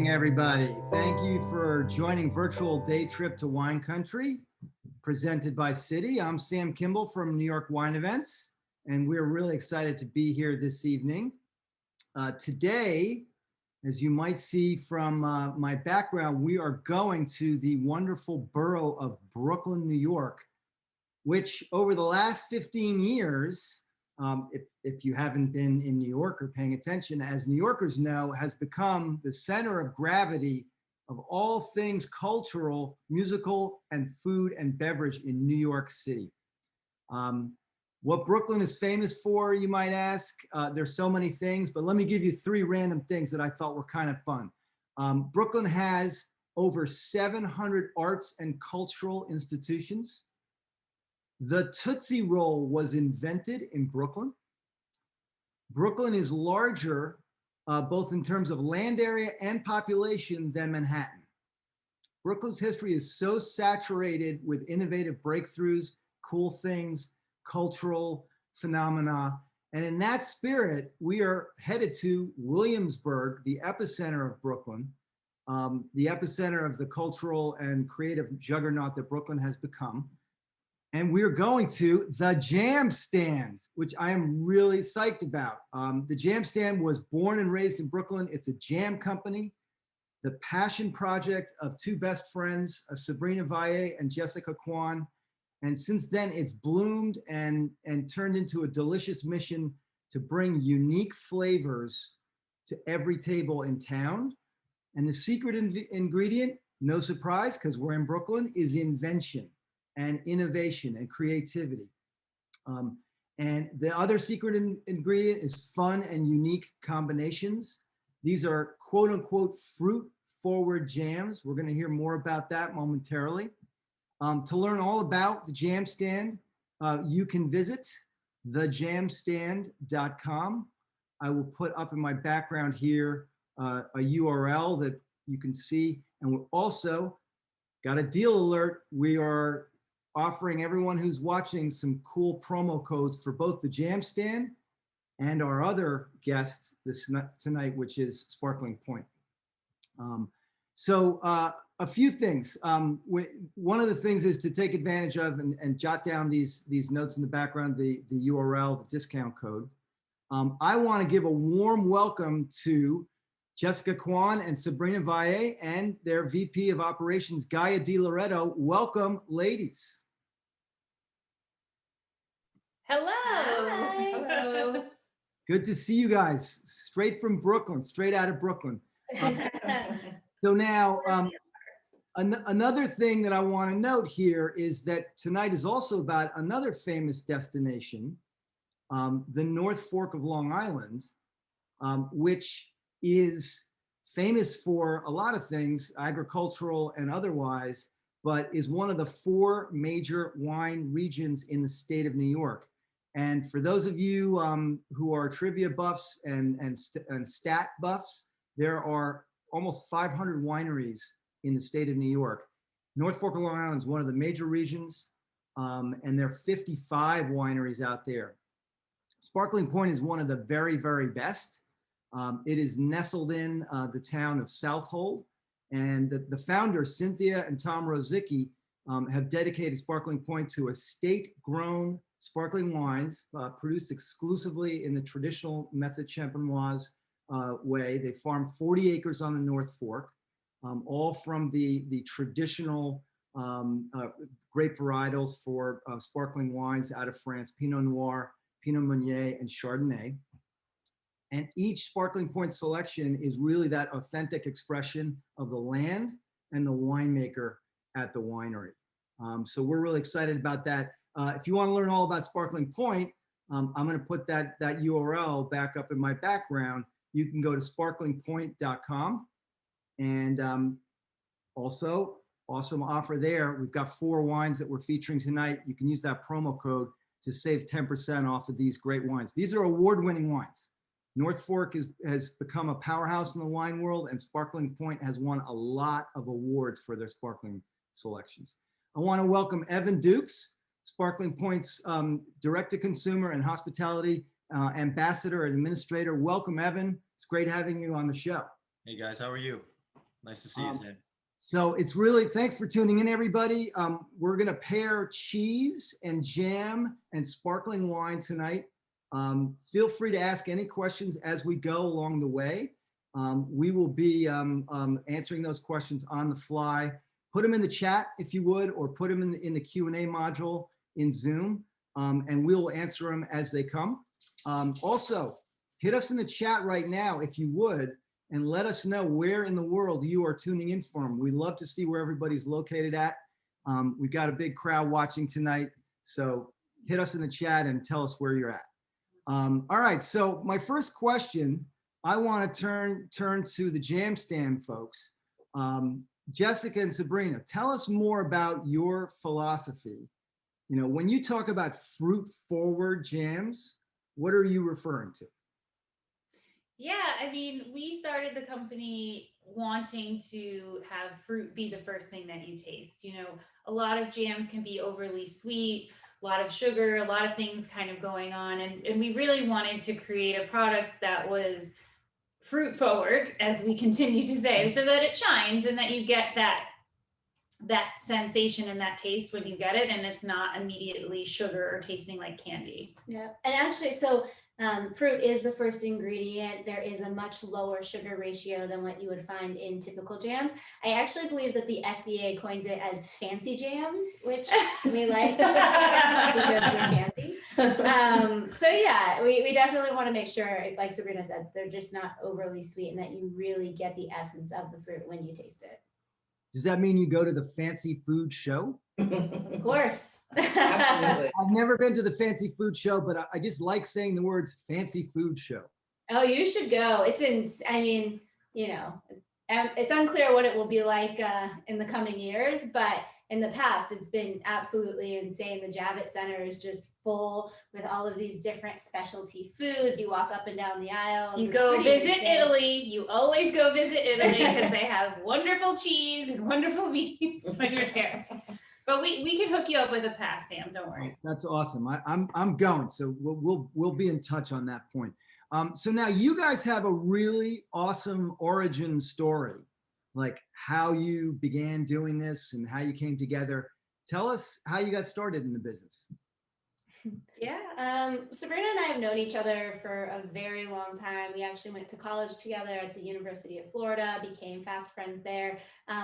everybody. Thank you for joining Virtual Day Trip to Wine Country, presented by Citi. I'm Sam Kimball from New York Wine Events, and we're really excited to be here this evening. Today, as you might see from my background, we are going to the wonderful borough of Brooklyn, New York, which over the last 15 years, if you haven't been in New York or paying attention, as New Yorkers know, has become the center of gravity of all things cultural, musical, and food and beverage in New York City. What Brooklyn is famous for, you might ask, there's so many things, but let me give you three random things that I thought were kind of fun. Brooklyn has over 700 arts and cultural institutions. The Tootsie Roll was invented in Brooklyn. Brooklyn is larger, both in terms of land area and population, than Manhattan. Brooklyn's history is so saturated with innovative breakthroughs, cool things, cultural phenomena. And in that spirit, we are headed to Williamsburg, the epicenter of Brooklyn, the epicenter of the cultural and creative juggernaut that Brooklyn has become. And we're going to the Jam Stand, which I am really psyched about. The Jam Stand was born and raised in Brooklyn. It's a jam company, the passion project of two best friends, Sabrina and Jessica Kwan. And since then, it's bloomed and turned into a delicious mission to bring unique flavors to every table in town. And the secret ingredient, no surprise, because we're in Brooklyn, is invention and innovation and creativity. And the other secret ingredient is fun and unique combinations. These are quote unquote fruit forward jams. We're gonna hear more about that momentarily. To learn all about the Jam Stand, you can visit thejamstand.com. I will put up in my background here a URL that you can see. And we're also got a deal alert. We are offering everyone who's watching some cool promo codes for both the Jam Stand and our other guest tonight, which is Sparkling Pointe. A few things. One of the things is to take advantage of and jot down these notes in the background, the URL, the discount code. I want to give a warm welcome to Jessica Kwan and Sabrina and their VP of Operations, Gaia DiLoretto. Welcome, ladies. Hello. Hi. Hello. Good to see you guys, straight from Brooklyn, straight out of Brooklyn. So now, another thing that I want to note here is that tonight is also about another famous destination, the North Fork of Long Island, which is famous for a lot of things, agricultural and otherwise, but is one of the four major wine regions in the state of New York. And for those of you who are trivia buffs and stat buffs, there are almost 500 wineries in the state of New York. North Fork of Long Island is one of the major regions, and there are 55 wineries out there. Sparkling Pointe is one of the very, very best. It is nestled in the town of Southold, and the founders, Cynthia and Tom Rosicki, have dedicated Sparkling Pointe to estate-grown sparkling wines produced exclusively in the traditional method champenoise way. They farm 40 acres on the North Fork, all from the traditional grape varietals for sparkling wines out of France, Pinot Noir, Pinot Meunier, and Chardonnay. And each Sparkling Pointe selection is really that authentic expression of the land and the winemaker at the winery. So we're really excited about that. If you want to learn all about Sparkling Pointe, I'm going to put that URL back up in my background. You can go to sparklingpointe.com. And also, awesome offer there. We've got 4 wines that we're featuring tonight. You can use that promo code to save 10% off of these great wines. These are award-winning wines. North Fork has become a powerhouse in the wine world, and Sparkling Pointe has won a lot of awards for their sparkling selections. I want to welcome Evan Dukes, Sparkling Pointe's direct-to-consumer and hospitality ambassador and administrator. Welcome, Evan. It's great having you on the show. Hey guys, how are you? Nice to see you, Sam. So it's really, thanks for tuning in, everybody. We're gonna pair cheese and jam and sparkling wine tonight. Feel free to ask any questions as we go along the way. We will be answering those questions on the fly. Put them in the chat if you would, or put them in the Q&A module in Zoom, and we'll answer them as they come. Also, hit us in the chat right now if you would, and let us know where in the world you are tuning in from. We'd love to see where everybody's located at. We've got a big crowd watching tonight, so hit us in the chat and tell us where you're at. All right, so my first question, I want to turn to the Jam Stand folks. Jessica and Sabrina, tell us more about your philosophy. You know, when you talk about fruit-forward jams, what are you referring to? Yeah, I mean, we started the company wanting to have fruit be the first thing that you taste. You know, a lot of jams can be overly sweet, a lot of sugar, a lot of things kind of going on. And we really wanted to create a product that was fruit forward, as we continue to say, so that it shines and that you get that sensation and that taste when you get it, and it's not immediately sugar or tasting like candy. Yeah, and actually, so fruit is the first ingredient. There is a much lower sugar ratio than what you would find in typical jams. I actually believe that the FDA coins it as fancy jams, which we like because we're fancy. So yeah, we definitely want to make sure, like Sabrina said, they're just not overly sweet and that you really get the essence of the fruit when you taste it. Does that mean you go to the fancy food show? Of course. Absolutely. I've never been to the fancy food show, but I just like saying the words fancy food show. Oh, you should go. I mean, you know, it's unclear what it will be like in the coming years, but in the past, it's been absolutely insane. The Javits Center is just full with all of these different specialty foods. You walk up and down the aisle. You go visit Italy. You always go visit Italy because they have wonderful cheese and wonderful meats when you're there. But we can hook you up with a pass, Sam. Don't worry. That's awesome. I'm going. So we'll be in touch on that point. So now you guys have a really awesome origin story, like how you began doing this and how you came together. Tell us how you got started in the business. Yeah, Sabrina and I have known each other for a very long time. We actually went to college together at the University of Florida, became fast friends there,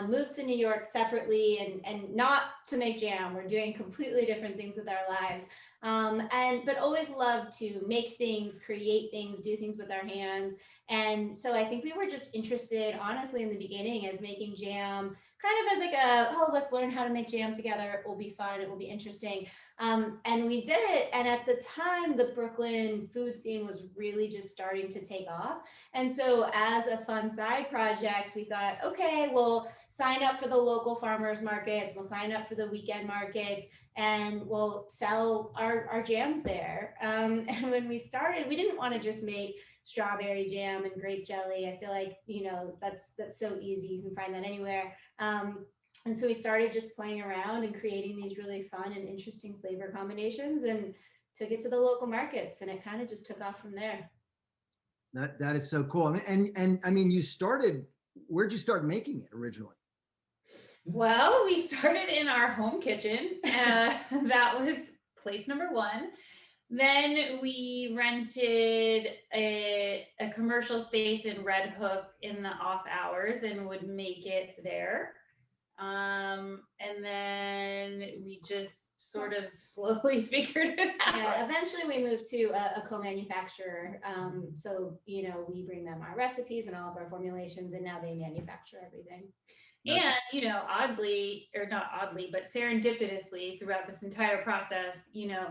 moved to New York separately and not to make jam. We're doing completely different things with our lives. But always loved to make things, create things, do things with our hands. And so I think we were just interested, honestly, in the beginning as making jam, kind of as like let's learn how to make jam together. It will be fun. It will be interesting. And we did it. And at the time, the Brooklyn food scene was really just starting to take off. And so as a fun side project, we thought, okay, we'll sign up for the local farmers markets. We'll sign up for the weekend markets and we'll sell our jams there. And when we started, we didn't want to just make strawberry jam and grape jelly. I feel like, you know, that's so easy. You can find that anywhere. And so we started just playing around and creating these really fun and interesting flavor combinations and took it to the local markets, and it kind of just took off from there. That is so cool. And I mean, where'd you start making it originally? Well, we started in our home kitchen. That was place number one. Then we rented a commercial space in Red Hook in the off hours and would make it there. And then we just sort of slowly figured it out. Yeah, eventually we moved to a co-manufacturer. So, you know, we bring them our recipes and all of our formulations, and now they manufacture everything. And, you know, oddly, or not oddly, but serendipitously throughout this entire process, you know,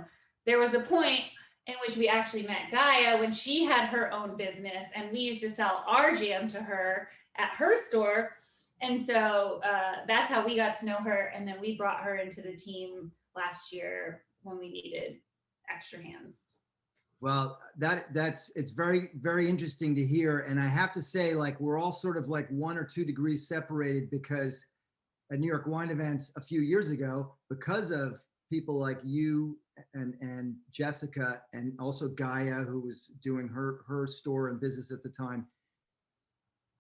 there was a point in which we actually met Gaia when she had her own business, and we used to sell our jam to her at her store. And so that's how we got to know her. And then we brought her into the team last year when we needed extra hands. Well, it's very, very interesting to hear. And I have to say, like, we're all sort of like 1 or 2 degrees separated, because at New York Wine Events a few years ago, because of people like you and Jessica, and also Gaia, who was doing her store and business at the time,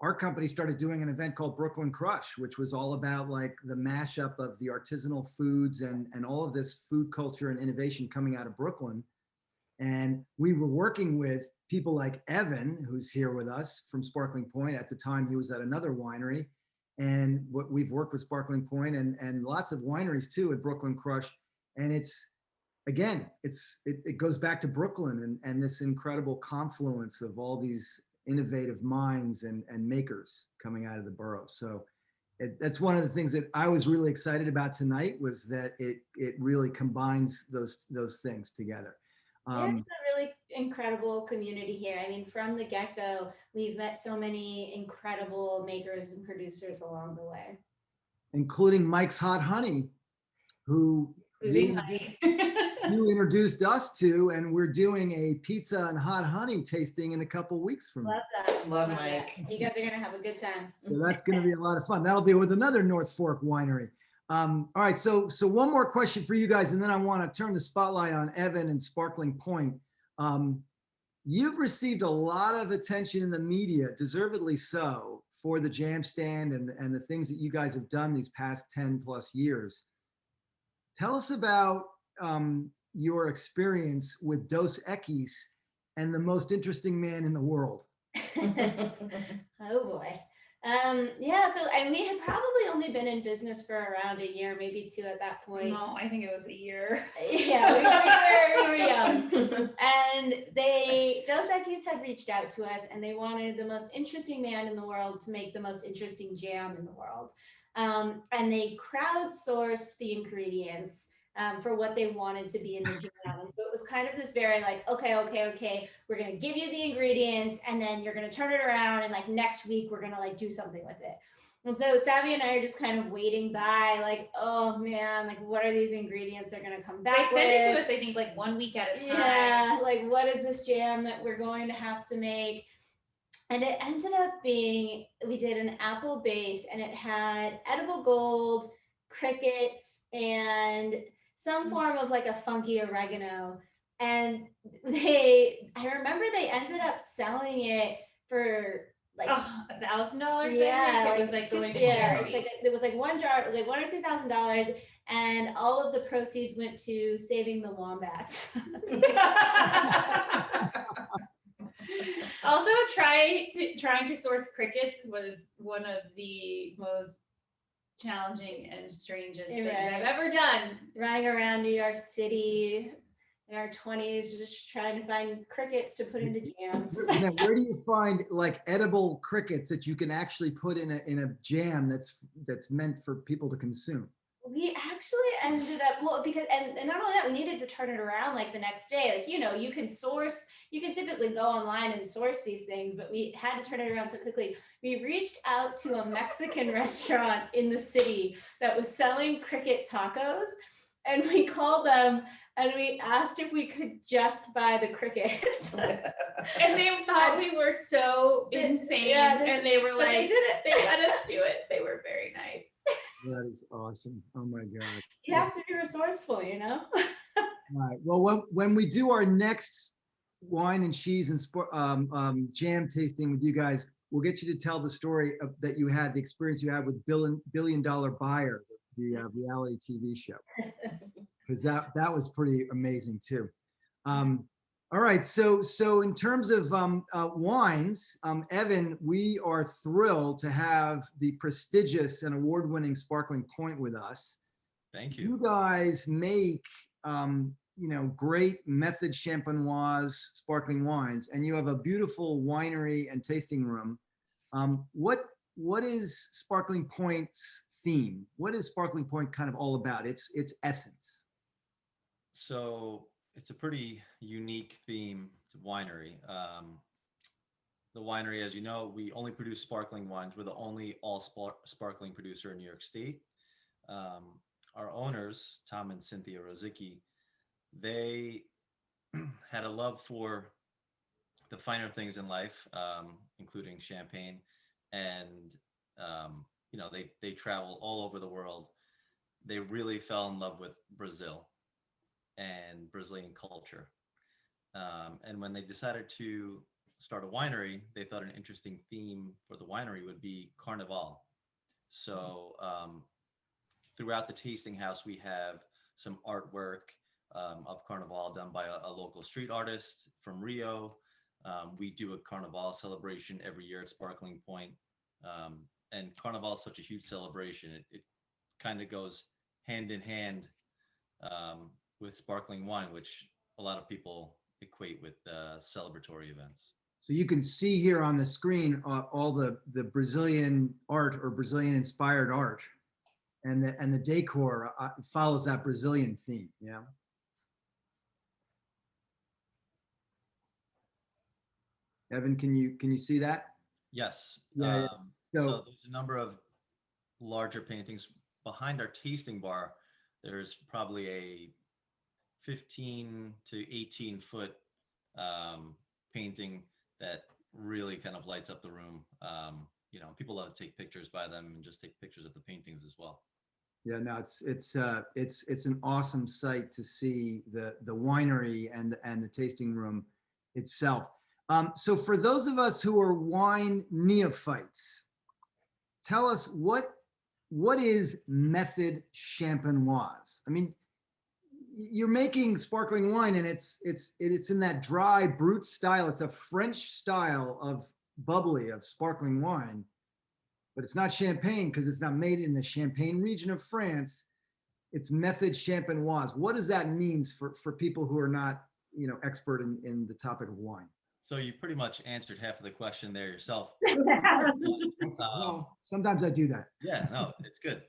our company started doing an event called Brooklyn Crush, which was all about like the mashup of the artisanal foods and all of this food culture and innovation coming out of Brooklyn. And we were working with people like Evan, who's here with us from Sparkling Pointe. At the time, he was at another winery. And what we've worked with Sparkling Pointe and lots of wineries too at Brooklyn Crush. And it's, again, it goes back to Brooklyn and this incredible confluence of all these innovative minds and makers coming out of the borough. So that's one of the things that I was really excited about tonight, was that it really combines those things together. Yeah, it's a really incredible community here. I mean, from the get-go, we've met so many incredible makers and producers along the way. Including Mike's Hot Honey, who you introduced us to, and we're doing a pizza and hot honey tasting in a couple weeks from now. Love that. Love Mike. You guys are going to have a good time. So that's going to be a lot of fun. That'll be with another North Fork winery. All right, so one more question for you guys, and then I want to turn the spotlight on Evan and Sparkling Pointe. You've received a lot of attention in the media, deservedly so, for the jam stand and the things that you guys have done these past 10 plus years. Tell us about your experience with Dos Equis and the most interesting man in the world. Oh boy. Yeah, so we had probably only been in business for around a year, maybe two at that point. No, I think it was a year. Yeah, we were young. And Dos Equis had reached out to us, and they wanted the most interesting man in the world to make the most interesting jam in the world. And they crowdsourced the ingredients for what they wanted to be in the jam. And so it was kind of this very like, okay, we're going to give you the ingredients, and then you're going to turn it around, and like next week we're going to like do something with it. And so Savvy and I are just kind of waiting by like, oh man, like what are these ingredients they're going to come back with? They sent it to us, I think, like 1 week at a time. Yeah, like what is this jam that we're going to have to make? And it ended up being, we did an apple base, and it had edible gold, crickets, and some form of like a funky oregano. And I remember they ended up selling it for like $1,000. Yeah, it was like going to charity. It was like one jar. It was like $1,000 or $2,000, and all of the proceeds went to saving the wombats. Also, trying to source crickets was one of the most challenging and strangest things I've ever done. Running around New York City in our 20s, just trying to find crickets to put into jam. Now, where do you find like edible crickets that you can actually put in a jam that's meant for people to consume? We actually ended up, because and not only that, we needed to turn it around like the next day. Like, you can typically go online and source these things, but we had to turn it around so quickly. We reached out to a Mexican restaurant in the city that was selling cricket tacos, and we called them and we asked if we could just buy the crickets. And they thought we were so insane. Yeah, and they were like, they did it. They let us do it. They were very nice. That is awesome. Oh my God. You have to be resourceful, All right. Well, when we do our next wine and cheese and jam tasting with you guys, we'll get you to tell the story that you had, the experience you had with Billion Dollar Buyer, the reality TV show, because that was pretty amazing too. All right, so in terms of wines, Evan, we are thrilled to have the prestigious and award-winning Sparkling Pointe with us. Thank you. You guys make great method champenoise sparkling wines, and you have a beautiful winery and tasting room. What is Sparkling Pointe's theme? What is Sparkling Pointe kind of all about? Its essence. So it's a pretty unique theme to winery. The winery, as you know, we only produce sparkling wines. We're the only sparkling producer in New York State. Our owners, Tom and Cynthia Rosicki, they had a love for the finer things in life, including champagne, and they travel all over the world. They really fell in love with Brazil and Brazilian culture. And when they decided to start a winery, they thought an interesting theme for the winery would be Carnival. So throughout the tasting house, we have some artwork of Carnival done by a local street artist from Rio. We do a Carnival celebration every year at Sparkling Pointe. And Carnival is such a huge celebration. It kind of goes hand in hand with sparkling wine, which a lot of people equate with celebratory events. So you can see here on the screen all the Brazilian art or Brazilian inspired art, and the decor follows that Brazilian theme. Yeah. Evan, can you see that? Yes. Yeah. So there's a number of larger paintings behind our tasting bar. There's probably a 15 to 18 foot painting that really kind of lights up the room. People love to take pictures by them and just take pictures of the paintings as well. Yeah, no, it's an awesome sight to see the winery and the tasting room itself. So for those of us who are wine neophytes, tell us what is method champenoise? I mean, you're making sparkling wine and it's in that dry brut style. It's a French style of bubbly, of sparkling wine, but it's not champagne because it's not made in the Champagne region of France. It's method champenoise. What does that mean for people who are not, expert in the topic of wine? So you pretty much answered half of the question there yourself. Well, sometimes I do that. Yeah, no, it's good.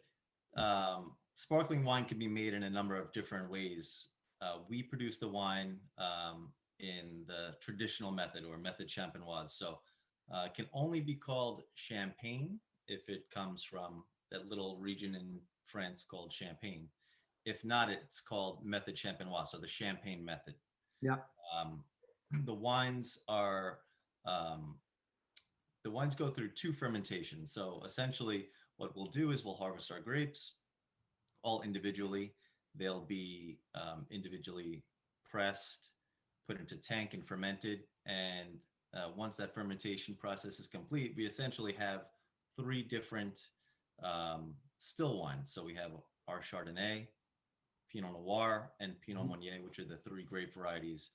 Sparkling wine can be made in a number of different ways. We produce the wine in the traditional method or method champenoise. So it can only be called champagne if it comes from that little region in France called Champagne. If not, it's called method champenoise, so the champagne method. Yeah. The wines go through two fermentations. So essentially what we'll do is we'll harvest our grapes all individually. They'll be individually pressed, put into tank and fermented. And once that fermentation process is complete, we essentially have three different still wines. So we have our Chardonnay, Pinot Noir, and Pinot Meunier, which are the three grape varieties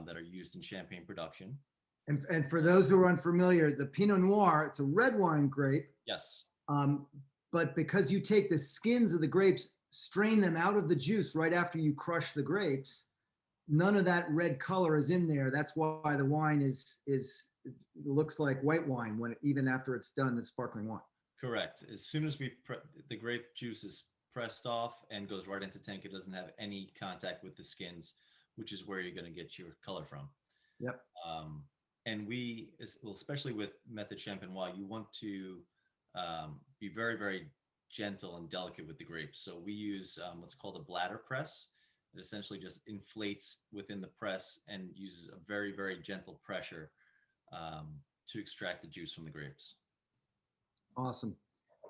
that are used in champagne production. And for those who are unfamiliar, the Pinot Noir, it's a red wine grape. Yes. But because you take the skins of the grapes, strain them out of the juice right after you crush the grapes, none of that red color is in there. That's why the wine it looks like white wine even after it's done, the sparkling wine. Correct. As soon as the grape juice is pressed off and goes right into tank, it doesn't have any contact with the skins, which is where you're going to get your color from. Yep. And especially with method champenoise, you want to be very, very gentle and delicate with the grapes. So we use what's called a bladder press. It essentially just inflates within the press and uses a very, very gentle pressure to extract the juice from the grapes. Awesome.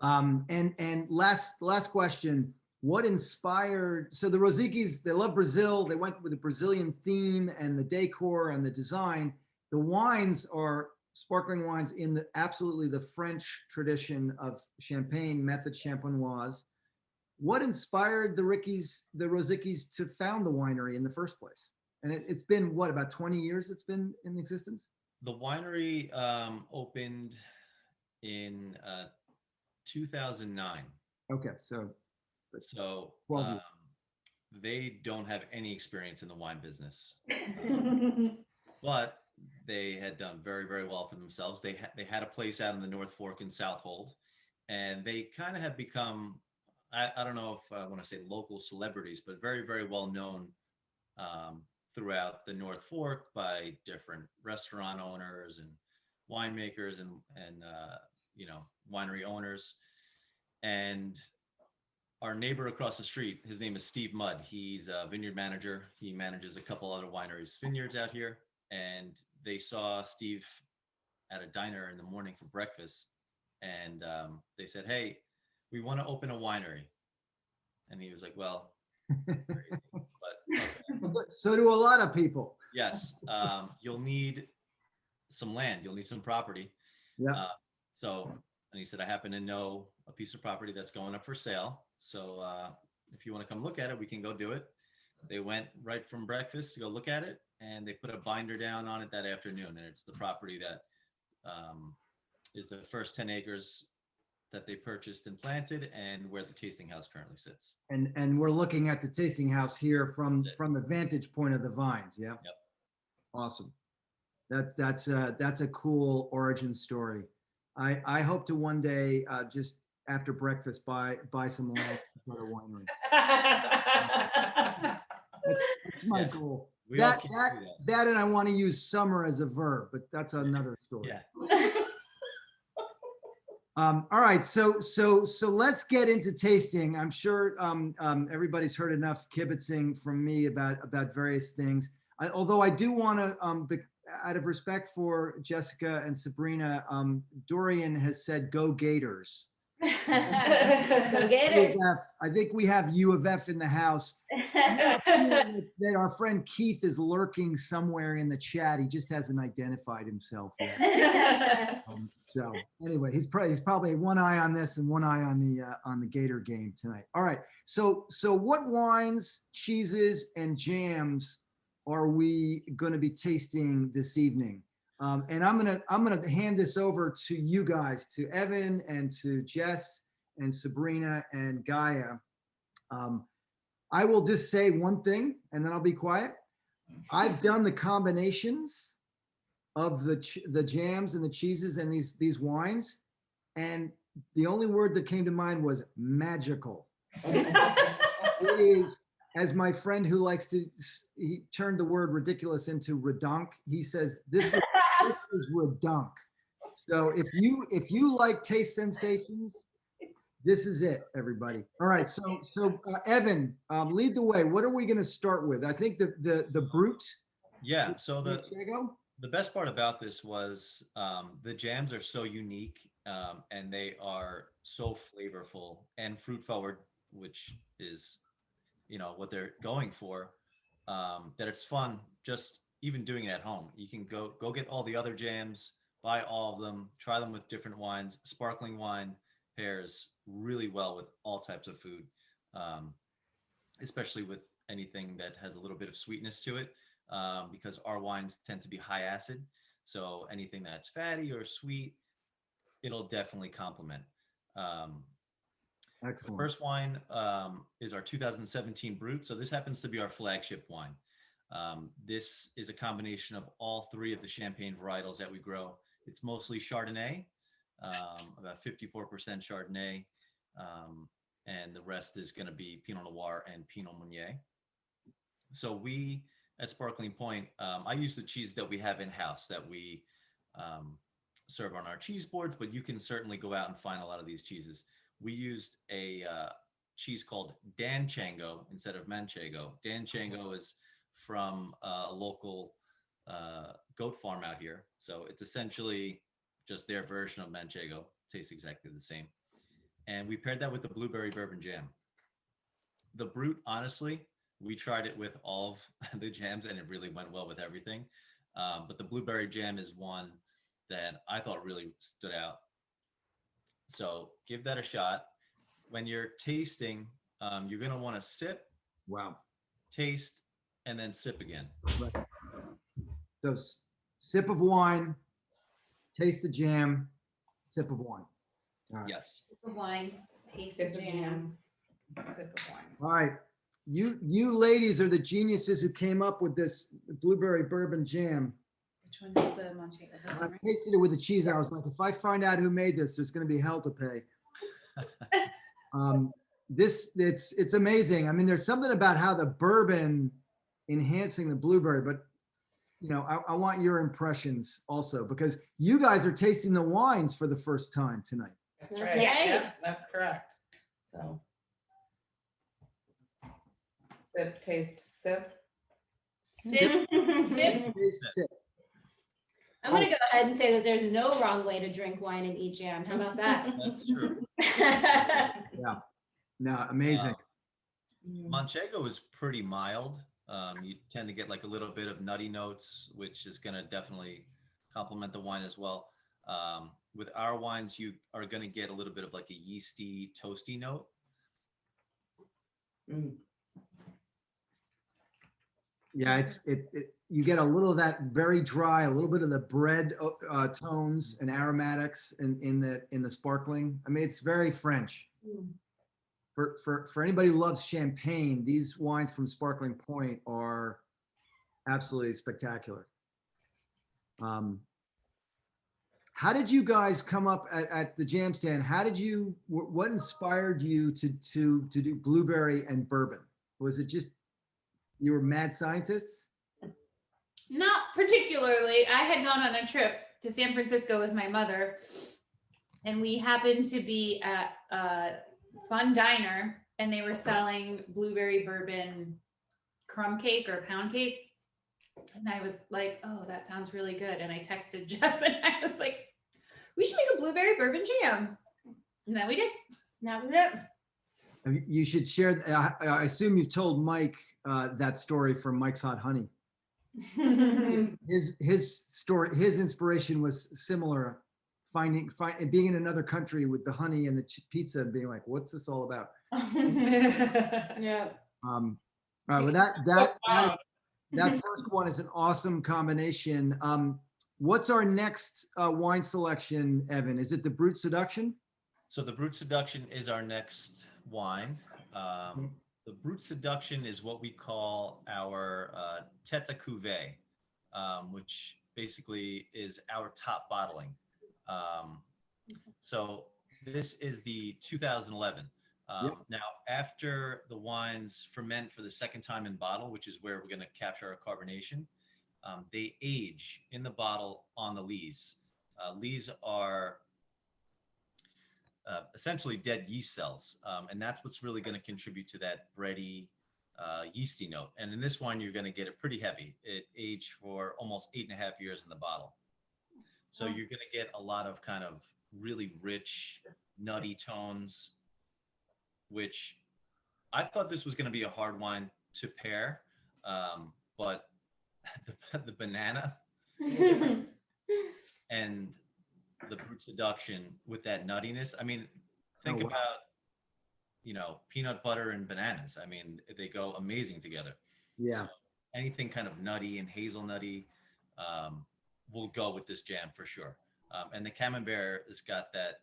And last question, what inspired, so the Rosiquis, they love Brazil. They went with the Brazilian theme and the decor and the design. The wines are sparkling wines in absolutely the French tradition of champagne, method champenoise. What inspired the Rosiquis to found the winery in the first place? And it's been what, about 20 years it's been in existence? The winery opened in 2009. Okay, so they don't have any experience in the wine business, but they had done very, very well for themselves. They had a place out in the North Fork in Southold, and they kind of have become, I don't know if I want to say local celebrities, but very, very well known throughout the North Fork by different restaurant owners and winemakers and winery owners. And our neighbor across the street, his name is Steve Mudd. He's a vineyard manager. He manages a couple other wineries' vineyards out here. And they saw Steve at a diner in the morning for breakfast. And they said, "Hey, we want to open a winery." And he was like, "Well, but okay." So do a lot of people. Yes, you'll need some land. You'll need some property. Yeah. And he said, I happen to know a piece of property that's going up for sale. So if you want to come look at it, we can go do it. They went right from breakfast to go look at it, and they put a binder down on it that afternoon. And it's the property that is the first 10 acres that they purchased and planted, and where the tasting house currently sits. And we're looking at the tasting house here from the vantage point of the vines. Yeah. Yep. Awesome. That's a cool origin story. I hope to one day just after breakfast buy some land for the winery. That's my goal. That and I want to use summer as a verb, but that's another story. Yeah. All right, so let's get into tasting. I'm sure everybody's heard enough kibitzing from me about various things. Although I do want to, out of respect for Jessica and Sabrina, Dorian has said, "Go Gators." Go Gators. I think we have U of F in the house. That our friend Keith is lurking somewhere in the chat. He just hasn't identified himself yet. So anyway, he's probably one eye on this and one eye on the Gator game tonight. All right. So what wines, cheeses, and jams are we going to be tasting this evening? And I'm gonna hand this over to you guys, to Evan and to Jess and Sabrina and Gaia. I will just say one thing and then I'll be quiet. I've done the combinations of the jams and the cheeses and these wines, and the only word that came to mind was magical. It is, as my friend who likes to, he turned the word ridiculous into redunk. He says this is redunk. So if you like taste sensations, this is it, everybody. All right, so Evan, lead the way. What are we going to start with? I think the Brute. Yeah. So the best part about this was the jams are so unique, and they are so flavorful and fruit forward, which is, what they're going for. That it's fun just even doing it at home. You can go get all the other jams, buy all of them, try them with different wines. Sparkling wine pairs really well with all types of food, especially with anything that has a little bit of sweetness to it, because our wines tend to be high acid. So anything that's fatty or sweet, it'll definitely complement. Excellent. The first wine is our 2017 Brute. So this happens to be our flagship wine. This is a combination of all three of the champagne varietals that we grow. It's mostly Chardonnay, about 54% Chardonnay, and the rest is going to be Pinot Noir and Pinot Meunier. So we, at Sparkling Pointe, I use the cheese that we have in-house that we serve on our cheese boards, but you can certainly go out and find a lot of these cheeses. We used a cheese called Danchango instead of Manchego. Danchango is from a local goat farm out here. So it's essentially just their version of Manchego. Tastes exactly the same. And we paired that with the Blueberry Bourbon Jam. The Brute, honestly, we tried it with all of the jams and it really went well with everything. But the Blueberry Jam is one that I thought really stood out. So give that a shot. When you're tasting, you're going to want to sip, taste, and then sip again. Right. So sip of wine, taste the jam, sip of wine. Right. Yes. Sip of wine, taste the jam, sip of wine. All right. You ladies are the geniuses who came up with this Blueberry Bourbon Jam. Which one is the Manchego? I tasted it with the cheese. I was like, if I find out who made this, there's going to be hell to pay. It's amazing. I mean, there's something about how the bourbon enhancing the blueberry, but I want your impressions also, because you guys are tasting the wines for the first time tonight. That's right. Yeah, that's correct. So sip, taste, sip. Sip, sip. Taste, sip. I'm going to go ahead and say that there's no wrong way to drink wine and eat jam. How about that? That's true. Yeah. No, amazing. Manchego is pretty mild. You tend to get like a little bit of nutty notes, which is going to definitely complement the wine as well. With our wines, you are going to get a little bit of like a yeasty, toasty note. Mm. Yeah, you get a little of that very dry, a little bit of the bread tones and aromatics in the sparkling. I mean, it's very French. For anybody who loves champagne, these wines from Sparkling Pointe are absolutely spectacular. How did you guys come up at the jam stand? What inspired you to do blueberry and bourbon? Was it just you were mad scientists? Not particularly. I had gone on a trip to San Francisco with my mother, and we happened to be at a fun diner, and they were selling blueberry bourbon crumb cake or pound cake. And I was like, oh, that sounds really good. And I texted Jess and I was like, we should make a blueberry bourbon jam. And then we did. And that was it. You should share. I assume you've told Mike that story from Mike's Hot Honey. His story, his inspiration was similar. Being in another country with the honey and the pizza and being like, what's this all about? Yeah. All right. Well, that first one is an awesome combination. What's our next wine selection, Evan? Is it the Brute Seduction? So the Brute Seduction is our next wine. The Brute Seduction is what we call our tête à cuvée, which basically is our top bottling. So this is the 2011. Yep. Now, after the wines ferment for the second time in bottle, which is where we're going to capture our carbonation, they age in the bottle on the lees. Lees are essentially dead yeast cells, and that's what's really going to contribute to that bready, yeasty note. And in this wine, you're going to get it pretty heavy. It aged for almost 8.5 years in the bottle. So you're going to get a lot of kind of really rich, nutty tones, which I thought this was going to be a hard wine to pair, but the banana and the Brute Seduction with that nuttiness. I mean, think about, peanut butter and bananas. I mean, they go amazing together. Yeah. So anything kind of nutty and hazelnutty will go with this jam for sure. And the Camembert has got that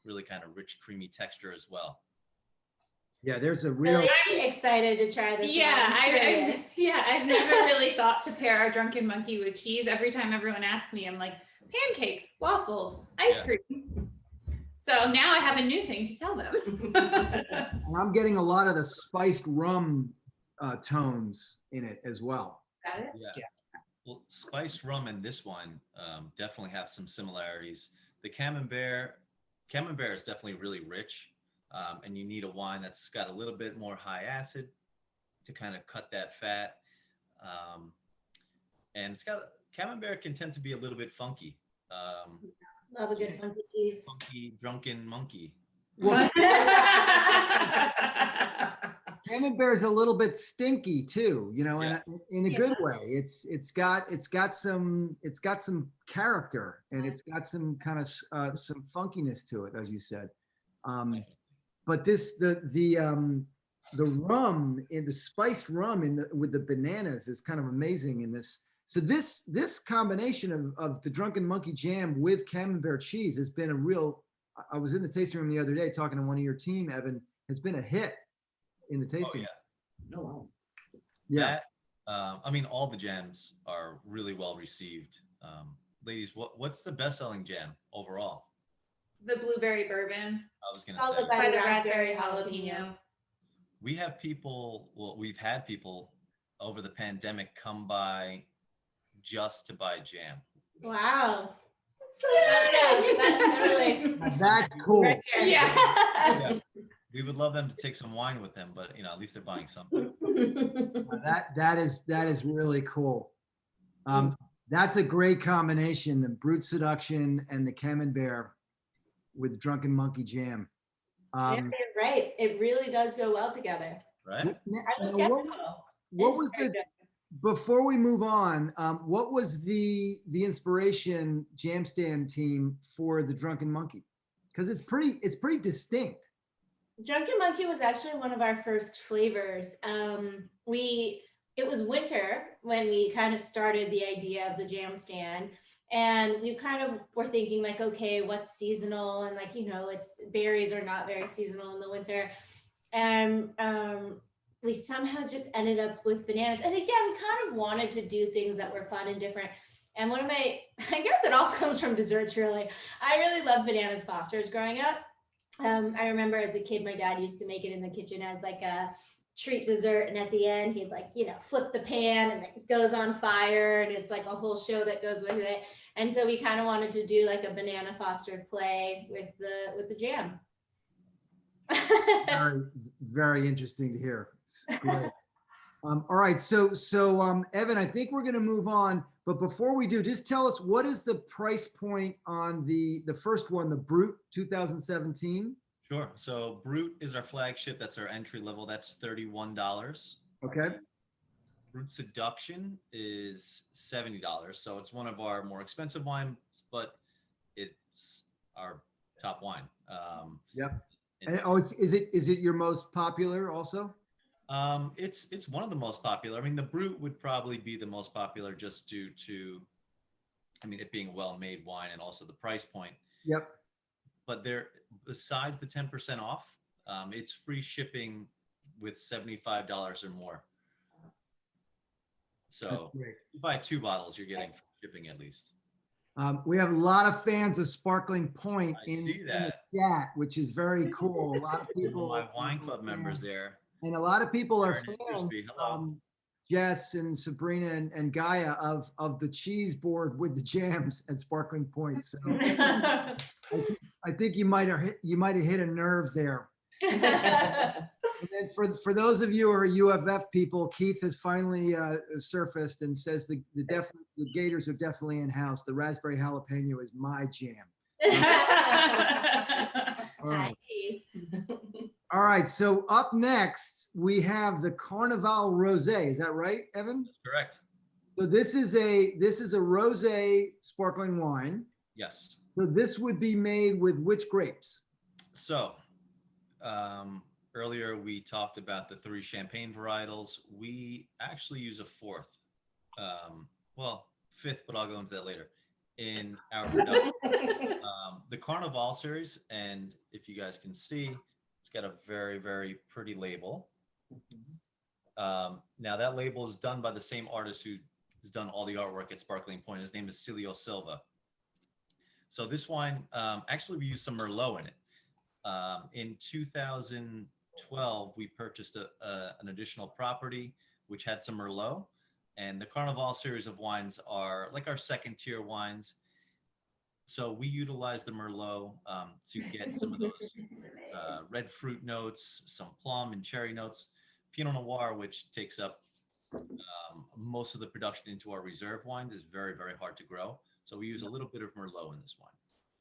really kind of rich, creamy texture as well. Yeah, there's a real. Really excited to try this. Yeah, I'm I've never really thought to pair our Drunken Monkey with cheese. Every time everyone asks me, I'm like, pancakes, waffles, ice cream. So now I have a new thing to tell them. And I'm getting a lot of the spiced rum tones in it as well. Got it? Yeah. Well, spiced rum and this wine definitely have some similarities. The Camembert is definitely really rich. And you need a wine that's got a little bit more high acid to kind of cut that fat. And Camembert can tend to be a little bit funky. Love a good funky piece. Funky, drunken monkey. Well, Camembert is a little bit stinky too, Yeah. in a good way. It's got some character, and it's got some kind of some funkiness to it, as you said. But the rum in the spiced rum with the bananas is kind of amazing in this. So this combination of the Drunken Monkey jam with Camembert cheese has been a real. I was in the tasting room the other day talking to one of your team, Evan. Has been a hit in the tasting. Oh, yeah. Oh, wow. Yeah. I mean, all the jams are really well received. Ladies, what's the best-selling jam overall? The blueberry bourbon. I was gonna Followed say. By the raspberry raspberry jalapeno. We've had people over the pandemic come by just to buy jam. Wow. So That really. That's cool. Yeah. Yeah. We would love them to take some wine with them, but at least they're buying something. That is really cool. That's a great combination, the Brute Seduction and the Camembert with Drunken Monkey jam. Yeah, you're right. It really does go well together. Right? Now, I was what skeptical. what It's was very the good. before we move on, what was the inspiration jam stand team for the Drunken Monkey? Because it's pretty distinct. Drunken Monkey was actually one of our first flavors. It was winter when we kind of started the idea of the jam stand, and we kind of were thinking like, okay, what's seasonal? And like, it's berries are not very seasonal in the winter. And we somehow just ended up with bananas. And again, we kind of wanted to do things that were fun and different. And I guess it also comes from desserts, really. I really loved Bananas Fosters growing up. I remember as a kid, my dad used to make it in the kitchen as like a treat dessert. And at the end, he'd like, flip the pan and it goes on fire. And it's like a whole show that goes with it. And so we kind of wanted to do like a banana fostered play with the jam. Very, very interesting to hear. It's great. All right, so Evan, I think we're going to move on, but before we do, just tell us what is the price point on the first one, the Brute 2017? Sure. So Brute is our flagship. That's our entry level. That's $31. Okay. Brute Seduction is $70. So it's one of our more expensive wines, but it's our top wine. Yep. And is it your most popular also? It's one of the most popular. I mean, the Brute would probably be the most popular just due to, it being a well-made wine and also the price point. Yep. But besides the 10% off, it's free shipping with $75 or more. So if you buy 2 bottles, you're getting free shipping at least. We have a lot of fans of Sparkling Pointe in that. the chat, which is very cool. A lot of people, my wine club members there. And a lot of people are Crispy. fans, Hello. Jess and Sabrina and Gaia of the cheese board with the jams at Sparkling Pointe. So I think you might have hit a nerve there. And then for those of you who are UFF people, Keith has finally surfaced and says the Gators are definitely in house. The raspberry jalapeno is my jam. All right. All right. So up next we have the Carnivale Rose. Is that right, Evan? That's correct. So this is a rosé sparkling wine. Yes. So this would be made with which grapes? So earlier we talked about the 3 champagne varietals. We actually use a 4th, 5th, but I'll go into that later in our production. The Carnival series, and if you guys can see, it's got a very, very pretty label. Now that label is done by the same artist who has done all the artwork at Sparkling Pointe. His name is Celio Silva. So this wine, actually we used some Merlot in it. In 2012, we purchased an additional property which had some Merlot, and the Carnival series of wines are like our second tier wines. So we utilize the Merlot to get some of those red fruit notes, some plum and cherry notes. Pinot Noir, which takes up most of the production into our reserve wines, is very, very hard to grow. So we use a little bit of Merlot in this wine.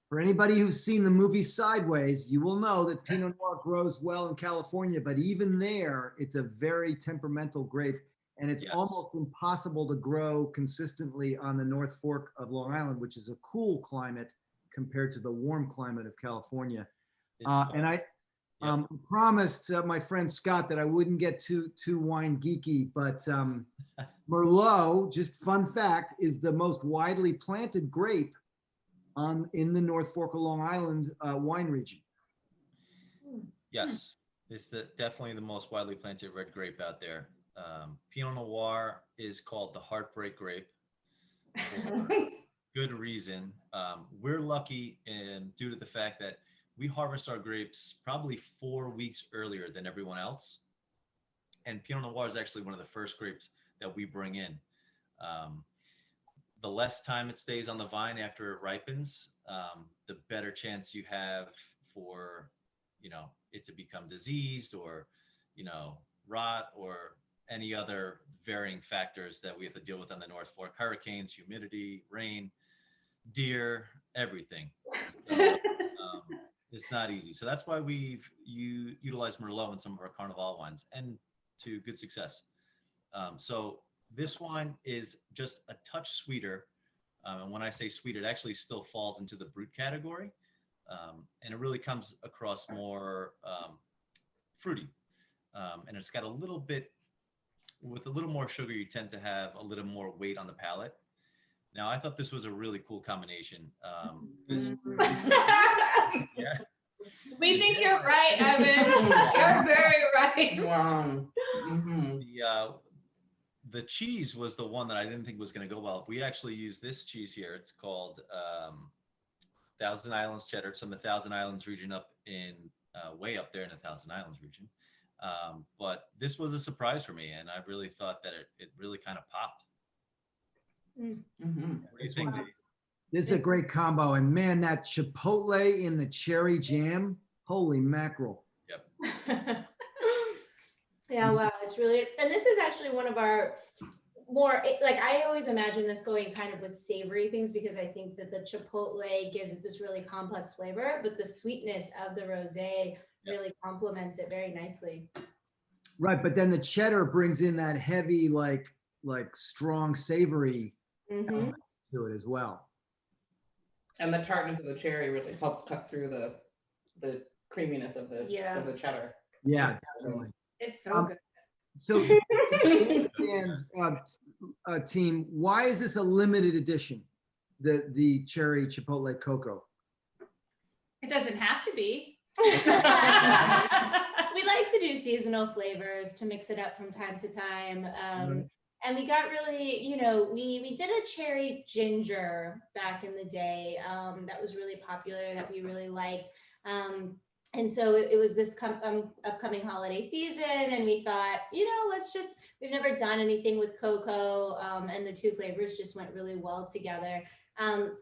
For anybody who's seen the movie Sideways, you will know that Pinot Noir grows well in California, but even there, it's a very temperamental grape, and it's almost impossible to grow consistently on the North Fork of Long Island, which is a cool climate compared to the warm climate of California. And I promised my friend Scott that I wouldn't get too wine geeky, but Merlot, just fun fact, is the most widely planted grape in the North Fork of Long Island wine region. Yes, it's definitely the most widely planted red grape out there. Pinot Noir is called the heartbreak grape for good reason. We're lucky due to the fact that we harvest our grapes probably 4 weeks earlier than everyone else. And Pinot Noir is actually one of the first grapes that we bring in. The less time it stays on the vine after it ripens, the better chance you have for, it to become diseased or, rot or any other varying factors that we have to deal with on the North Fork: hurricanes, humidity, rain, deer, everything. So, it's not easy. So that's why we've utilized Merlot in some of our Carnival wines, and to good success. So this wine is just a touch sweeter. And when I say sweet, it actually still falls into the brut category. And it really comes across more fruity. And it's got a little bit, with a little more sugar, you tend to have a little more weight on the palate. Now, I thought this was a really cool combination. Yeah. We think you're right, Evan. You're very right. Wow. Mhm. The cheese was the one that I didn't think was going to go well. We actually use this cheese here. It's called Thousand Islands Cheddar. It's from the Thousand Islands region up in way up there in the Thousand Islands region. But this was a surprise for me, and I really thought that it really kind of popped. Mhm. What do you think, Dee? This is a great combo. And man, that Chipotle in the cherry jam, holy mackerel. Yep. Yeah, wow, it's really, and this is actually one of our more, like, I always imagine this going kind of with savory things because I think that the Chipotle gives it this really complex flavor, but the sweetness of the rosé really complements it very nicely. Right, but then the cheddar brings in that heavy, like strong savory elements to it as well. And the tartness of the cherry really helps cut through the creaminess of the cheddar. Yeah, definitely. It's so good. So, stands, team, why is this a limited edition? The cherry Chipotle cocoa. It doesn't have to be. We like to do seasonal flavors to mix it up from time to time. And we got really, you know, we did a cherry ginger back in the day that was really popular that we really liked. And so it was this upcoming holiday season, and we thought, you know, we've never done anything with cocoa, and the two flavors just went really well together.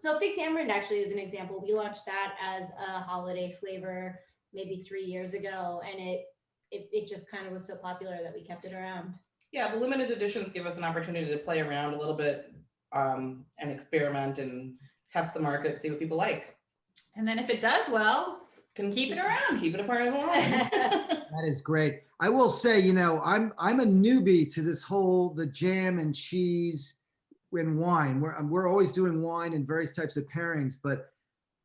So Fig Tamarind actually is an example. We launched that as a holiday flavor maybe 3 years ago, and it just kind of was so popular that we kept it around. Yeah, the limited editions give us an opportunity to play around a little bit and experiment and test the market, see what people like. And then if it does well, can keep it around. Keep it a part of the line. That is great. I will say, you know, I'm a newbie to this whole the jam and cheese and wine. We're always doing wine and various types of pairings, but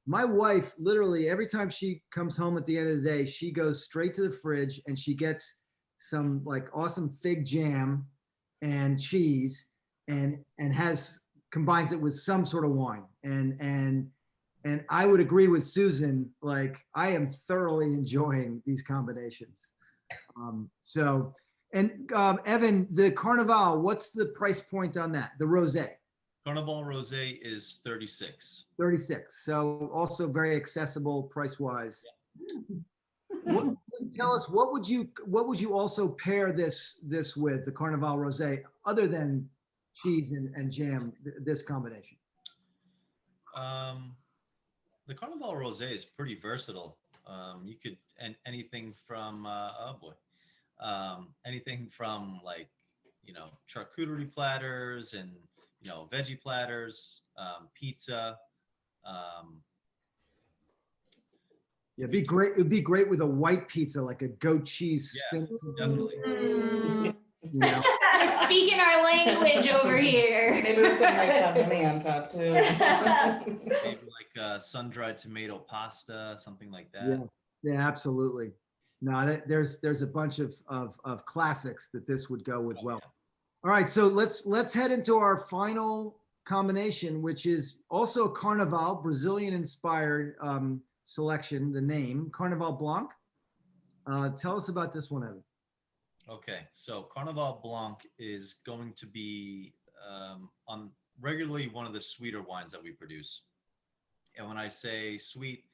my wife literally every time she comes home at the end of the day, she goes straight to the fridge and she gets some like awesome fig jam and cheese and combines it with some sort of wine. And I would agree with Susan, like I am thoroughly enjoying these combinations. Evan, the Carnival, what's the price point on that? The rosé? Carnival Rosé is 36. 36. So also very accessible price-wise. Yeah. Tell us, what would you also pair this with, the Carnival Rosé, other than cheese and jam, this combination? The Carnival Rosé is pretty versatile. You could, and anything from, anything from like, you know, charcuterie platters and, you know, veggie platters, pizza. Yeah, it'd be great. It'd be great with a white pizza, like a goat cheese spinach. Definitely. You know? Speaking our language over here. Maybe with some nice honey on top too. Maybe like sun-dried tomato pasta, something like that. Yeah, absolutely. No, there's a bunch of classics that this would go with well. Yeah. All right, so let's head into our final combination, which is also a Carnival, Brazilian-inspired selection. The name Carnival Blanc. Tell us about this one, Evan. Okay, so Carnival Blanc is going to be on regularly one of the sweeter wines that we produce. And when I say sweet,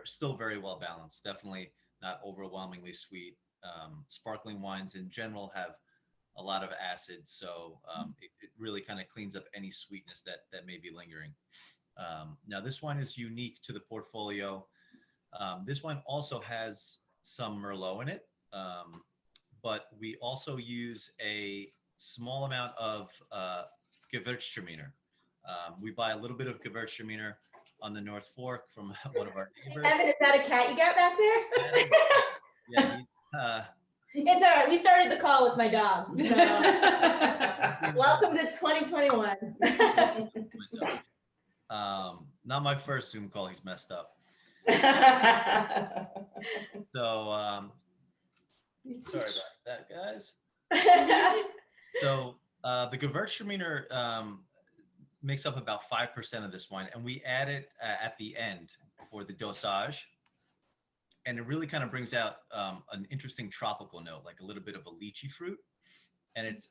still very well balanced, definitely not overwhelmingly sweet. Sparkling wines in general have a lot of acid, so it really kind of cleans up any sweetness that may be lingering. Now, this wine is unique to the portfolio. This wine also has some Merlot in it. But we also use a small amount of Gewürztraminer. We buy a little bit of Gewürztraminer on the North Fork from one of our neighbors. Evan, is that a cat you got back there? Yeah, It's all right. We started the call with my dog. So welcome to 2021. Not my first Zoom call. He's messed up. So sorry about that, guys. So the Gewürztraminer makes up about 5% of this wine, and we add it at the end for the dosage. And it really kind of brings out an interesting tropical note, like a little bit of a lychee fruit. And it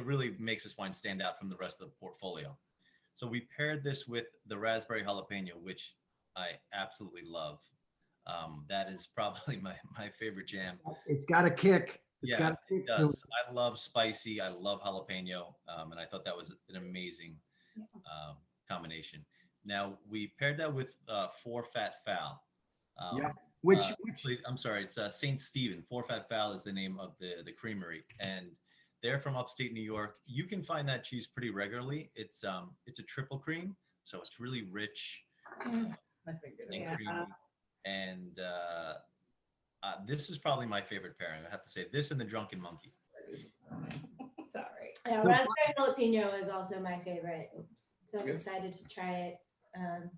really makes this wine stand out from the rest of the portfolio. So we paired this with the raspberry jalapeno, which I absolutely love. That is probably my favorite jam. It's got a kick. It does. I love spicy. I love jalapeno. And I thought that was an amazing combination. Now, we paired that with Four Fat Fowl. Which I'm sorry, it's St. Stephen. Four Fat Fowl is the name of the creamery, and they're from upstate New York. You can find that cheese pretty regularly. It's a triple cream, so it's really rich and creamy. And this is probably my favorite pairing. I have to say this and the Drunken Monkey. Sorry. Yeah, raspberry jalapeno is also my favorite. So I'm excited to try it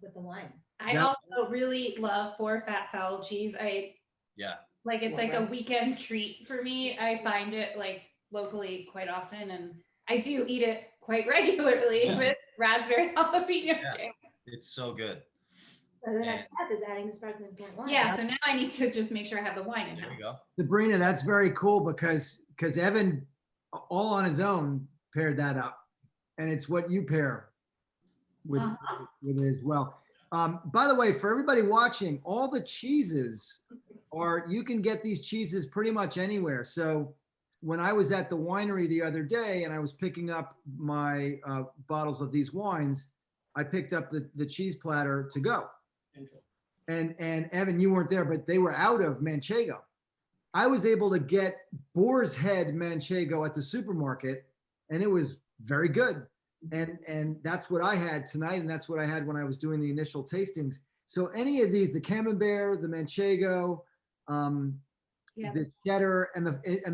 with the wine. I also really love Four Fat Fowl cheese. It's like a weekend treat for me. I find it like locally quite often, and I do eat it quite regularly with raspberry jalapeno jam. It's so good. So the next step is adding the sparkling point wine. Yeah, so now I need to just make sure I have the wine in There we house. go. Sabrina, that's very cool because Evan, all on his own, paired that up, and it's what you pair with it as well. By the way, for everybody watching, all the cheeses you can get these cheeses pretty much anywhere. So when I was at the winery the other day and I was picking up my bottles of these wines, I picked up the cheese platter to go. And Evan, you weren't there, but they were out of Manchego. I was able to get Boar's Head Manchego at the supermarket, and it was very good. And that's what I had tonight, and that's what I had when I was doing the initial tastings. So any of these, the Camembert, the Manchego, the Cheddar, and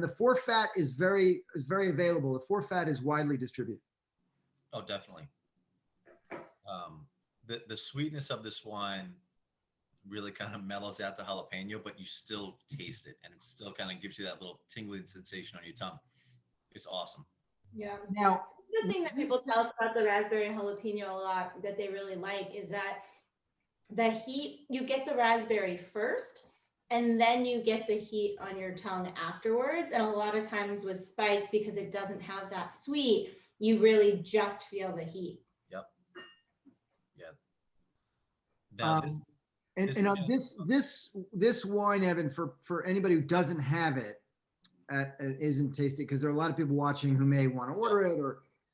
the Four Fat is very available. The Four Fat is widely distributed. Oh, definitely. The sweetness of this wine really kind of mellows out the jalapeno, but you still taste it, and it still kind of gives you that little tingling sensation on your tongue. It's awesome. Yeah. Now, the thing that people tell us about the raspberry and jalapeno a lot that they really like is that the heat, you get the raspberry first, and then you get the heat on your tongue afterwards. And a lot of times with spice, because it doesn't have that sweet, you really just feel the heat. Yep. Yeah. This wine, Evan, for anybody who doesn't have it, isn't tasted, because there are a lot of people watching who may want to order it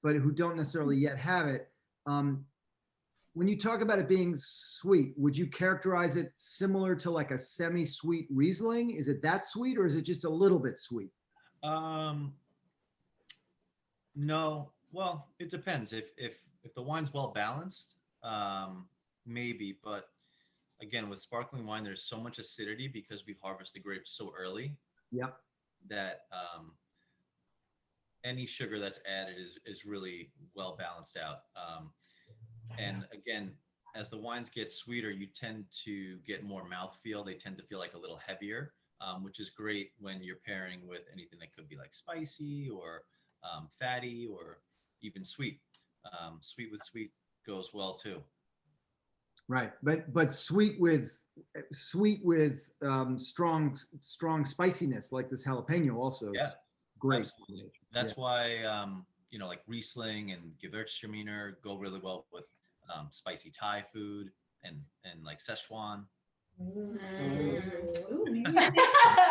but who don't necessarily yet have it. When you talk about it being sweet, would you characterize it similar to like a semi-sweet Riesling? Is it that sweet, or is it just a little bit sweet? No. Well, it depends. If the wine's well balanced, maybe. But again, with sparkling wine, there's so much acidity because we harvest the grapes so early. Yep. That any sugar that's added is really well balanced out. And again, as the wines get sweeter, you tend to get more mouthfeel. They tend to feel like a little heavier, which is great when you're pairing with anything that could be like spicy or fatty or even sweet. Sweet with sweet goes well too. Right, but sweet with strong spiciness like this jalapeno also is great. Absolutely. That's why like Riesling and Gewürztraminer go really well with spicy Thai food and like Szechuan.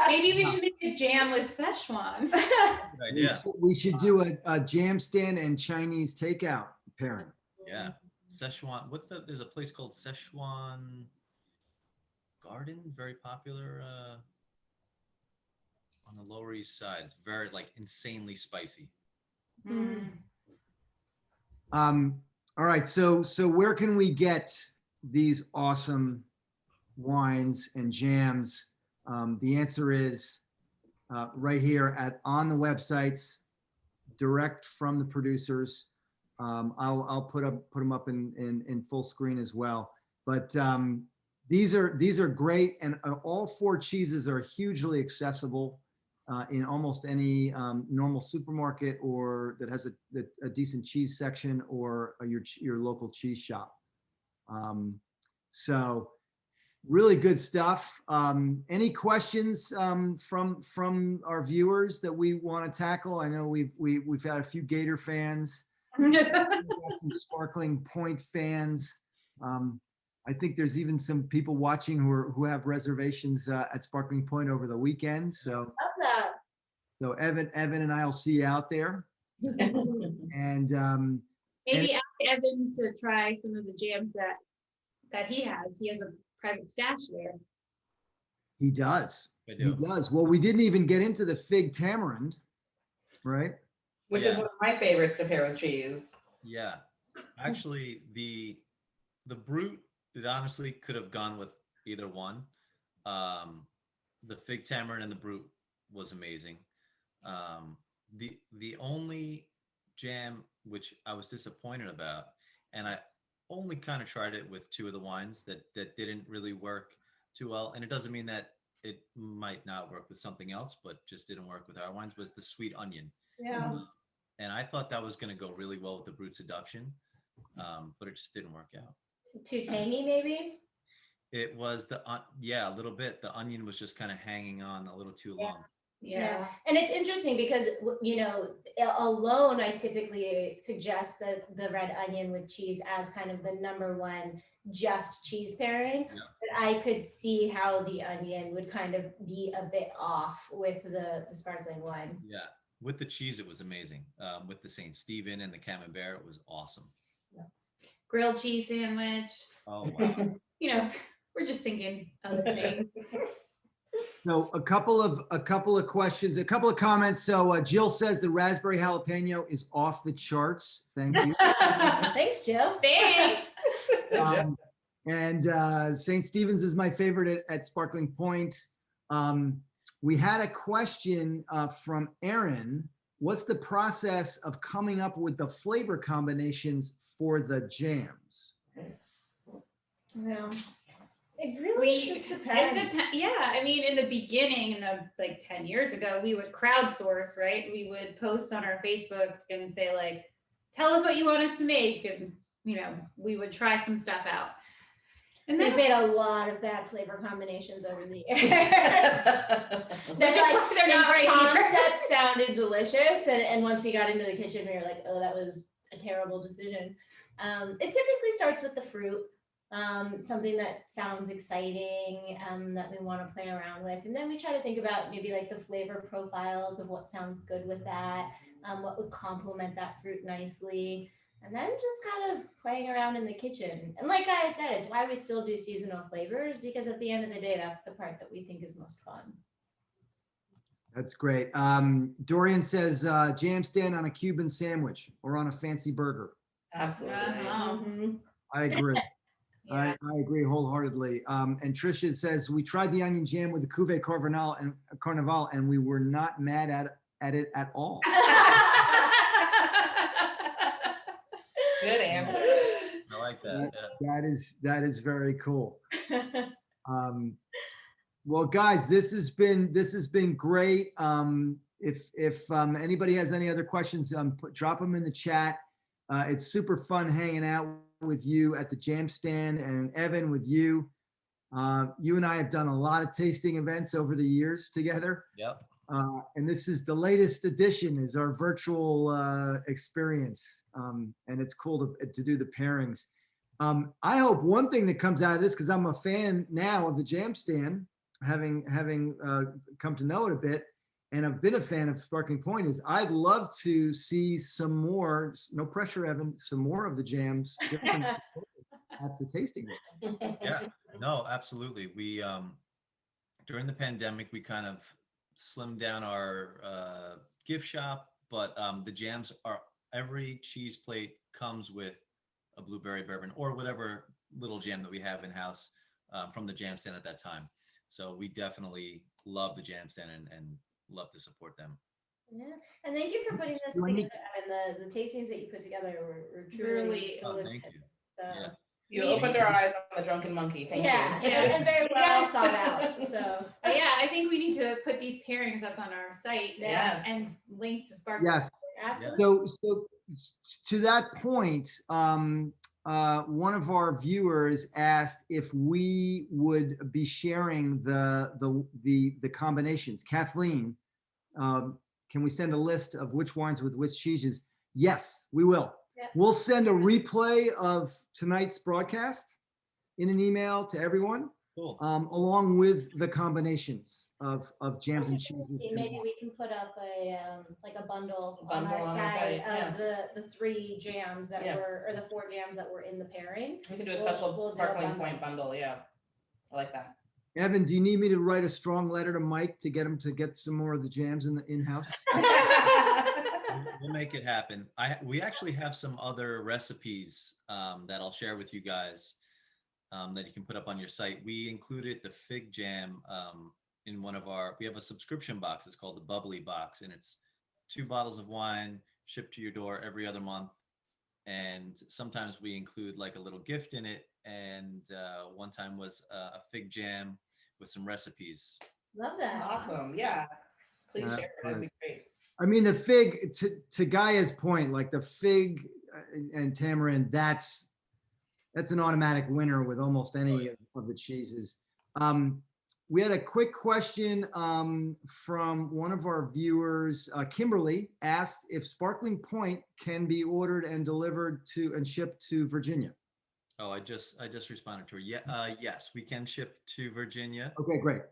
Maybe we should make a jam with Szechuan. Good idea. We should do a jam stand and Chinese takeout pairing. Yeah. Szechuan, there's a place called Szechuan Garden, very popular on the Lower East Side. It's very insanely spicy. All right, so where can we get these awesome wines and jams? The answer is right here on the websites, direct from the producers. I'll put them up in full screen as well. But these are great, and all 4 cheeses are hugely accessible in almost any normal supermarket or that has a decent cheese section, or your local cheese shop. So really good stuff. Any questions from our viewers that we want to tackle? I know we've had a few Gator fans. We've got some Sparkling Pointe fans. I think there's even some people watching who have reservations at Sparkling Pointe over the weekend. So, Love that. so Evan and I'll see you out there. And Maybe ask Evan to try some of the jams that he has. He has a private stash there. he does. I He do. does. Well, we didn't even get into the fig tamarind, right? Which is one of my favorites to pair with cheese. Yeah, actually, the Brute, it honestly could have gone with either one. The fig tamarind and the Brute was amazing. The only jam which I was disappointed about, and I only kind of tried it with 2 of the wines that didn't really work too well, and it doesn't mean that it might not work with something else, but just didn't work with our wines, was the sweet onion. Yeah. And I thought that was going to go really well with the Brute Seduction, but it just didn't work out. Too tangy, maybe? It was a little bit. The onion was just kind of hanging on a little too long. Yeah. And it's interesting because, alone, I typically suggest the red onion with cheese as kind of the number 1 just cheese pairing. Yeah. But I could see how the onion would kind of be a bit off with the sparkling wine. Yeah. With the cheese, it was amazing. With the St. Stephen and the Camembert, it was awesome. Grilled cheese sandwich. Oh, wow. We're just thinking other things. So a couple of questions, a couple of comments. So Jill says the raspberry jalapeno is off the charts. Thank you. Thanks, Jill. Thanks. And St. Stephen's is my favorite at Sparkling Pointe. We had a question from Aaron. What's the process of coming up with the flavor combinations for the jams? No. It really just depends. I mean, in the beginning, like 10 years ago, we would crowdsource, right? We would post on our Facebook and say, like, tell us what you want us to make. And, we would try some stuff out. And then We've made a lot of bad flavor combinations over the years. That's like, they're not right. Concept sounded delicious, and once we got into the kitchen, we were like, "Oh, that was a terrible decision." It typically starts with the fruit, something that sounds exciting, that we want to play around with, and then we try to think about maybe like the flavor profiles of what sounds good with that, what would complement that fruit nicely. And then just kind of playing around in the kitchen. And like I said, it's why we still do seasonal flavors, because at the end of the day, that's the part that we think is most fun. That's great. Dorian says jam stand on a Cuban sandwich or on a fancy burger. Absolutely. Mm-hmm. I agree. Yeah. I agree wholeheartedly. And Tricia says we tried the onion jam with the Cuvée Carnival and we were not mad at it at all. Good answer. I like that. That is very cool. Well, guys, this has been great. If anybody has any other questions, drop them in the chat. It's super fun hanging out with you at the jam stand, and Evan with you. You and I have done a lot of tasting events over the years together. Yep. And this is the latest edition, is our virtual experience. And it's cool to do the pairings. I hope one thing that comes out of this, because I'm a fan now of the jam stand, having come to know it a bit, and I've been a fan of Sparkling Pointe, is I'd love to see some more, no pressure, Evan, some more of the jams different at the tasting room. Yeah, no, absolutely. We, during the pandemic, we kind of slimmed down our gift shop, but the jams are, every cheese plate comes with a blueberry bourbon or whatever little jam that we have in house from the jam stand at that time. So we definitely love the jam stand and love to support them. Yeah, and thank you for putting this Do I need- together. And the tastings that you put together were truly Really- Oh, delicious. thank you. So Yeah. You opened our eyes on the drunken monkey. Thank yeah, you. and very well Yes. thought out. So Yeah, I think we need to put these pairings up on our site Yes. and link to Sparkling. Yes. absolutely. So to that point, one of our viewers asked if we would be sharing the combinations. Kathleen, can we send a list of which wines with which cheeses? Yes, we will. Yeah. We'll send a replay of tonight's broadcast in an email to everyone, Cool. along with the combinations of jams and cheeses. and Maybe we wines. can put up a like a bundle on Bundle our on our site site, of yeah. the 3 jams that Yeah. were, or the 4 jams that were in the pairing. We can do a We'll- special we'll do a sparkling bundle. point bundle. Yeah. I like that. Evan, do you need me to write a strong letter to Mike to get him to get some more of the jams in-house? We'll make it happen. We actually have some other recipes that I'll share with you guys that you can put up on your site. We included the fig jam in we have a subscription box. It's called the Bubbly box, and it's 2 bottles of wine shipped to your door every other month. And sometimes we include like a little gift in it. And one time was a fig jam with some recipes. Love that. Awesome. Yeah. Please share. That'd be great. I mean, the fig, to Gaia's point, like the fig and tamarind, that's an automatic winner with almost any of the cheeses. We had a quick question from one of our viewers. Kimberly asked if Sparkling Pointe can be ordered and delivered to and shipped to Virginia. Oh, I just responded to her. Yeah, yes, we can ship to Virginia. Okay, great.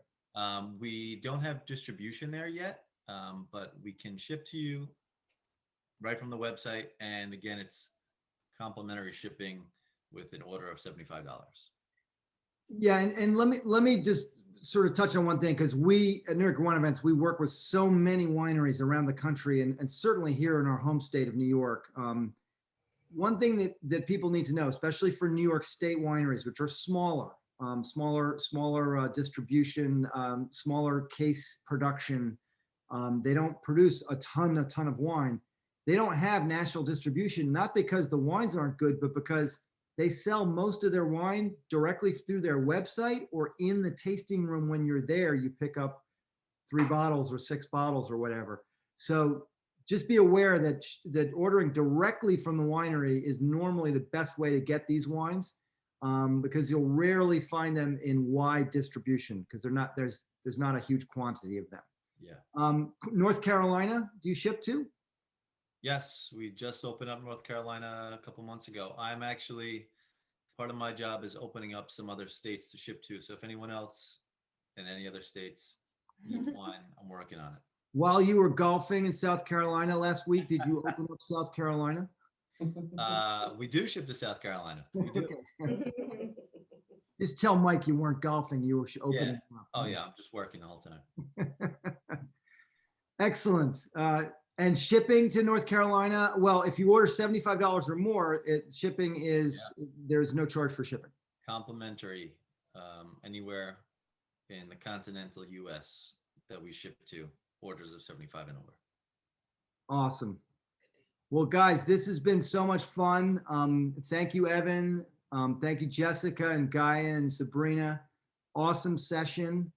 We don't have distribution there yet, but we can ship to you right from the website. And again, it's complimentary shipping with an order of $75. Yeah, and let me just sort of touch on one thing, because we at New York Wine Events, we work with so many wineries around the country, and certainly here in our home state of New York. One thing that people need to know, especially for New York State wineries, which are smaller distribution, smaller case production, they don't produce a ton of wine. They don't have national distribution, not because the wines aren't good, but because they sell most of their wine directly through their website, or in the tasting room. When you're there, you pick up 3 bottles or 6 bottles or whatever. So just be aware that ordering directly from the winery is normally the best way to get these wines, because you'll rarely find them in wide distribution, because there's not a huge quantity of them. Yeah. North Carolina, do you ship to? Yes, we just opened up North Carolina a couple months ago. I'm actually, part of my job is opening up some other states to ship to. So if anyone else in any other states needs wine, I'm working on it. While you were golfing in South Carolina last week, did you open up South Carolina? We do ship to South Carolina. We do. Okay. Just tell Mike you weren't golfing, you were opening up. Oh yeah, I'm just working the whole time. Excellent. And shipping to North Carolina, well, if you order $75 or more, shipping is, there's no charge for shipping. Complimentary anywhere in the continental US that we ship to, orders of 75 and over. Awesome. Well, guys, this has been so much fun. Thank you, Evan. Thank you, Jessica and Gaia and Sabrina. Awesome session.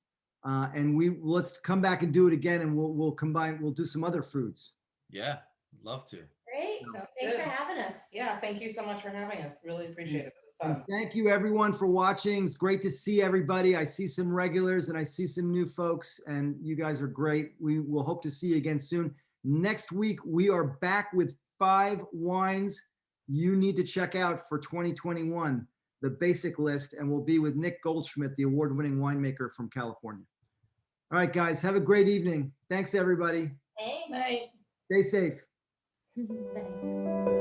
And let's come back and do it again, and we'll do some other foods. Yeah, love to. Great. Thanks for having us. Yeah, thank you so much for having us. Really appreciate it. This was And fun. thank you everyone for watching. It's great to see everybody. I see some regulars and I see some new folks, and you guys are great. We will hope to see you again soon. Next week, we are back with 5 wines you need to check out for 2021, the basic list, and we'll be with Nick Goldschmidt, the award-winning winemaker from California. All right, guys, have a great evening. Thanks, everybody. Thanks. Bye. Stay safe. Bye.